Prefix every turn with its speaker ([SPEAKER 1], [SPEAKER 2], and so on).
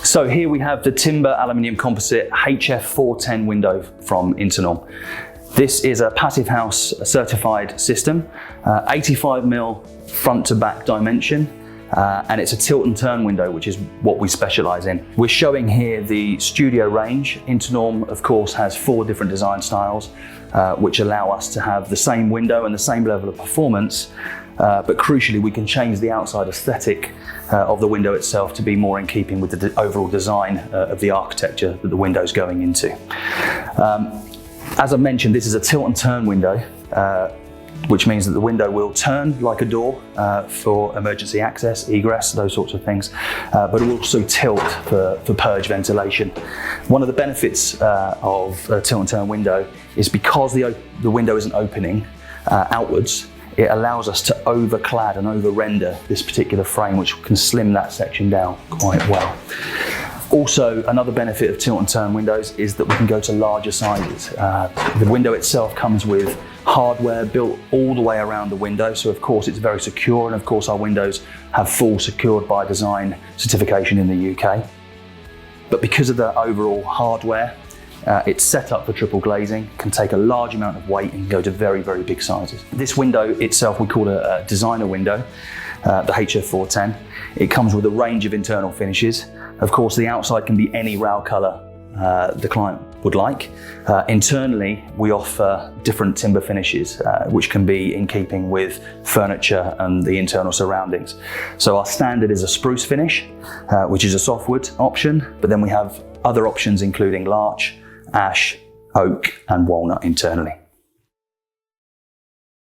[SPEAKER 1] So here we have the timber aluminium composite HF410 window from Internorm. This is a passive house certified system, 85mm front to back dimension, and it's a tilt and turn window, which is what we specialize in. We're showing here the studio range. Internorm, of course, has 4 different design styles, which allow us to have the same window and the same level of performance, but crucially, we can change the outside aesthetic of the window itself to be more in keeping with the overall design of the architecture that the window's going into. As I mentioned, this is a tilt and turn window, which means that the window will turn like a door for emergency access, egress, those sorts of things, but it will also tilt for purge ventilation. One of the benefits of a tilt and turn window is because the window isn't opening outwards, it allows us to overclad and over-render this particular frame, which can slim that section down quite well. Also, another benefit of tilt and turn windows is that we can go to larger sizes. The window itself comes with hardware built all the way around the window, so of course it's very secure, and of course our windows have full secured by design certification in the UK. But because of the overall hardware, it's set up for triple glazing, can take a large amount of weight and go to very, very big sizes. This window itself we call a designer window, the HF410. It comes with a range of internal finishes. Of course, the outside can be any rail colour the client would like. Internally, we offer different timber finishes, which can be in keeping with furniture and the internal surroundings. So our standard is a spruce finish, which is a softwood option, but then we have other options including larch, ash, oak and walnut internally.